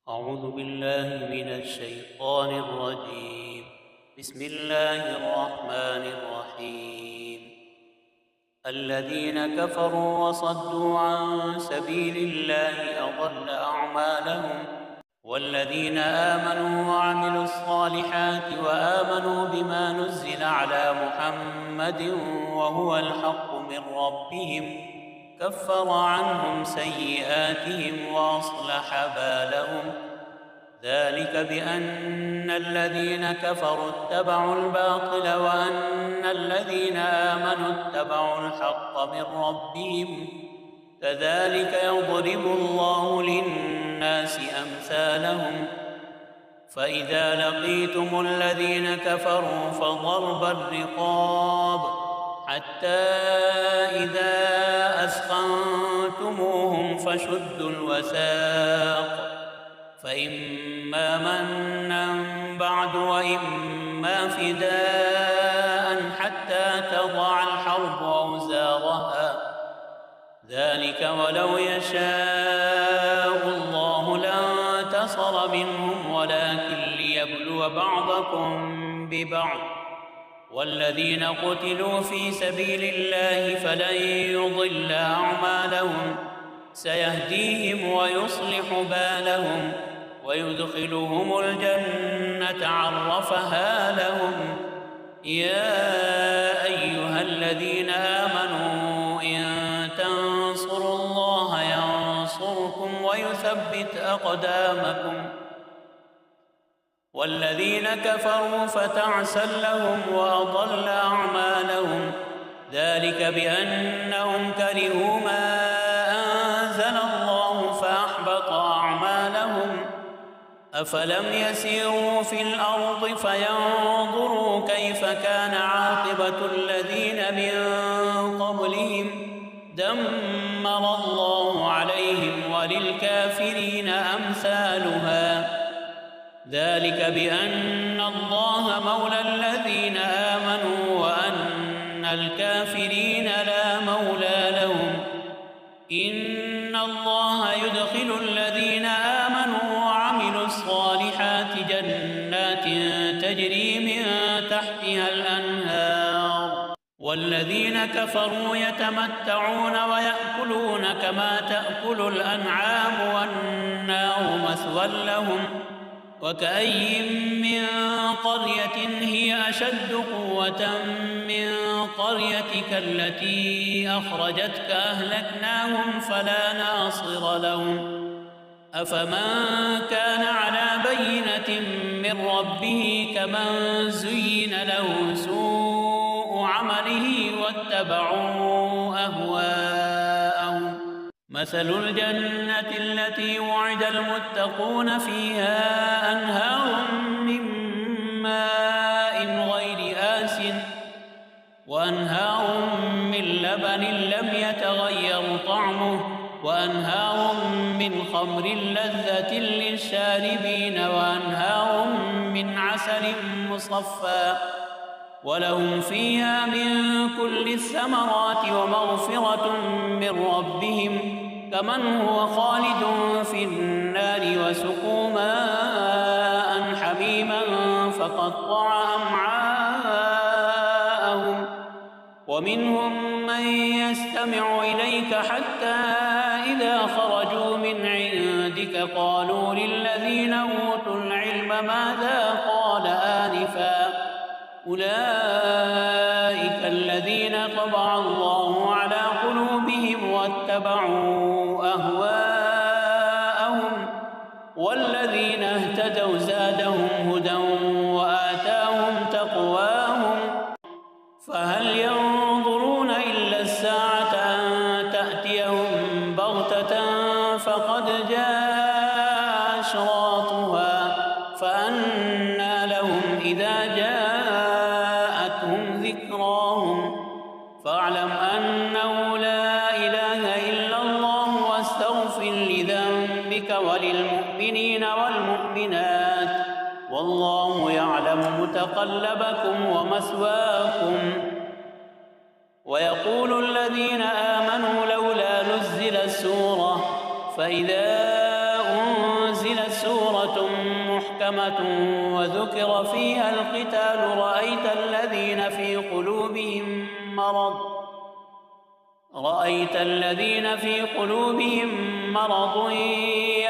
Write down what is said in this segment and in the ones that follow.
أعوذ بالله من الشيطان الرجيم. بسم الله الرحمن الرحيم. الذين كفروا وصدوا عن سبيل الله أضل أعمالهم، والذين آمنوا وعملوا الصالحات وآمنوا بما نزل على محمد وهو الحق من ربهم كفر عنهم سيئاتهم وأصلح بالهم. ذلك بأن الذين كفروا اتبعوا الباطل وأن الذين آمنوا اتبعوا الحق من ربهم. كذلك يضرب الله للناس أمثالهم. فإذا لقيتم الذين كفروا فضرب الرقاب حتى إذا أثخنتموهم فشدوا الوثاق، فإما منا بعد وإما فداء حتى تضع الحرب أوزارها. ذلك ولو يشاء الله لانتصر منهم ولكن ليبلو بعضكم ببعض. والذين قتلوا في سبيل الله فلن يضل أعمالهم، سيهديهم ويصلح بالهم ويدخلهم الجنة عرفها لهم. يا أيها الذين آمنوا إن تنصروا الله ينصركم ويثبت أقدامكم. والذين كفروا فتعسا لهم وأضل أعمالهم. ذلك بأنهم كرهوا ما أنزل الله فأحبط أعمالهم. أفلم يسيروا في الأرض فينظروا كيف كان عاقبة الذين من قبلهم دمر الله عليهم وللكافرين أمثالها. ذلك بأن الله مولى الذين آمنوا وأن الكافرين لا مولى لهم. إن الله يدخل الذين آمنوا وعملوا الصالحات جنات تجري من تحتها الأنهار، والذين كفروا يتمتعون ويأكلون كما تأكل الأنعام والنار مثوى لهم. وكأي من قرية هي أشد قوة من قريتك التي أخرجتك أهلكناهم فلا ناصر لهم. أفمن كان على بينة من ربه كمن زين له سوء عمله واتبعوا أهواءهم. مثل الجنة التي وعد المتقون فيها أنهار من ماء غير آسن وأنهار من لبن لم يتغير طعمه وأنهار من خمر لذة للشاربين وأنهار من عسل مصفى ولهم فيها من كل الثمرات ومغفرة من ربهم كمن هو خالد في النار وسقوا ماء حميما فقطع أمعاءهم. ومنهم من يستمع إليك حتى إذا خرجوا من عندك قالوا للذين أوتوا العلم ماذا قال آنفا. أولئك الذين طبع الله على قلوبهم واتبعوا أهواءهم. والذين اهتدوا زادهم هدى وآتاهم تقواهم. فهل ينظرون إلا الساعة أن تأتيهم بغتة فقد جاء أشراطها فأنى لهم إذا جاءتهم ذكراهم. فاعلم أنه لا إله إلا الله واستغفر لذنبك وللمؤمنين والمؤمنات والله يعلم متقلبكم ومثواكم. ويقول الذين آمنوا لولا نزلت سورة فإذا أنزلت أنزلت سورة محكمة وذكر فيها القتال رأيت الذين في قلوبهم مرض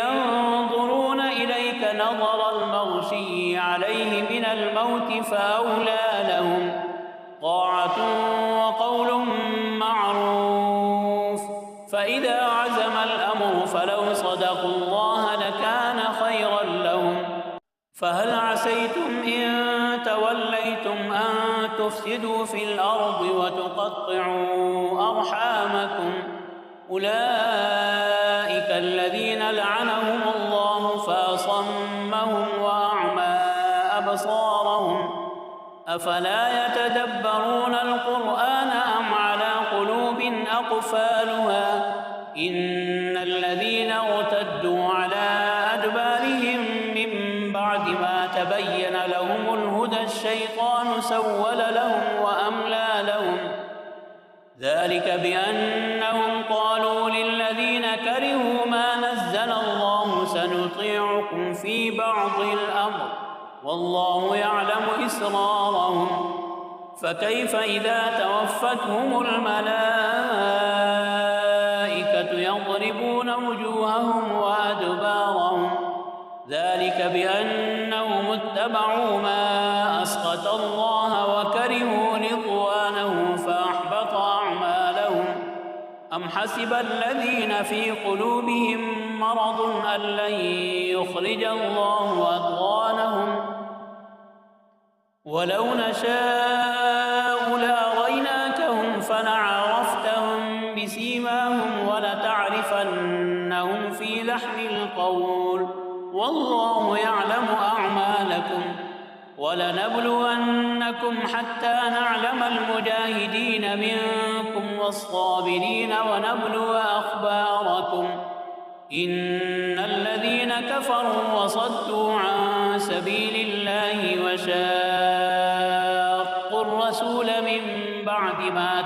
ينظرون إليك نظر المغشي عليه من الموت فأولى لهم طاعة وقول معروف. فإذا عزم الأمر فلو صدقوا الله لكان خيرا لهم. فهل عسيتم إن توليتم أن تفسدوا في الأرض وتقطعوا أرحامكم؟ أولئك الذين لعنهم الله فأصمهم وأعمى أبصارهم. أفلا يتدبرون القرآن أم على قلوب أقفالها؟ إن الذين ارتدوا على أدبارهم من بعد ما تبين لهم الهدى الشيطان سول لهم وأملى لهم. ذلك بأنهم قالوا للذين كرهوا ما نزل الله سنطيعكم في بعض الأمر والله يعلم إسرارهم. فكيف إذا توفتهم الملائكة يضربون وجوههم وأدبارهم؟ ذلك بأنهم اتبعوا ما أسخط الله وكرهوا رضوانه فأحبط أعمالهم. أم حسب الذين في قلوبهم مرض أن لن يخرج الله أضغانهم؟ ولو نشاء لأريناكهم فلعرفتهم بسيماهم ولتعرفنهم في لحن القول والله يعلم أعمالكم. ولنبلونكم حتى نعلم المجاهدين منكم والصابرين ونبلو أخباركم. إن الذين كفروا وصدوا عن سبيل الله وشاقوا الرسول من بعد ما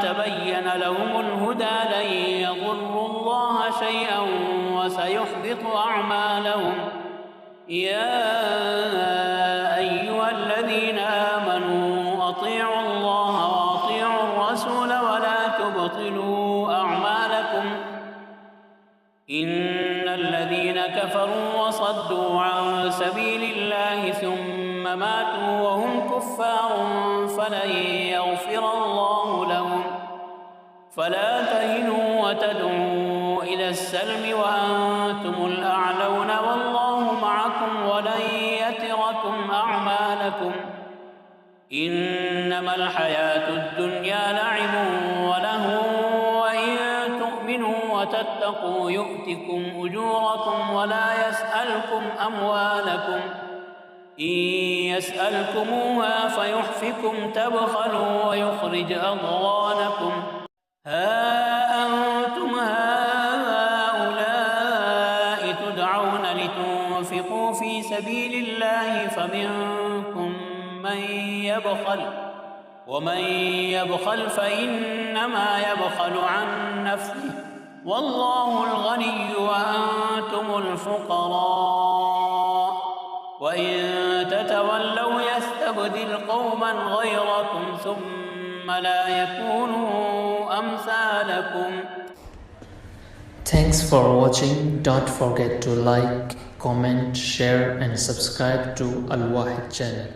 تبين لهم الهدى لن يضروا الله شيئا وسيحبط أعمالهم. يا أيها الذين آمنوا أطيعوا الله وأطيعوا الرسول ولا تبطلوا أعمالكم. إن الذين كفروا وصدوا عن سبيل الله ثم ماتوا وهم كفار فلن يغفر الله لهم. فلا تهنوا وتدعوا إلى السلم وأنتم الأعلون والله معكم ولن يتركم أعمالكم. إنما الحياة الدنيا لعب وله وإن تؤمنوا وتتقوا يؤتكم أجوركم ولا يسألكم أموالكم. إن يسألكموها فيحفكم تبخلوا ويخرج أضغانكم. ها أنتم هؤلاء تدعون لتنفقوا في سبيل الله فمنكم من يبخل ومن يبخل فإنما يبخل عن نفسه والله الغني وأنتم الفقراء. وإن تتولوا يستبدل قوما غيركم ثم لا يكونوا أمثالكم. Thanks for watching. Don't forget to like, comment, share and subscribe to Al Wahid channel.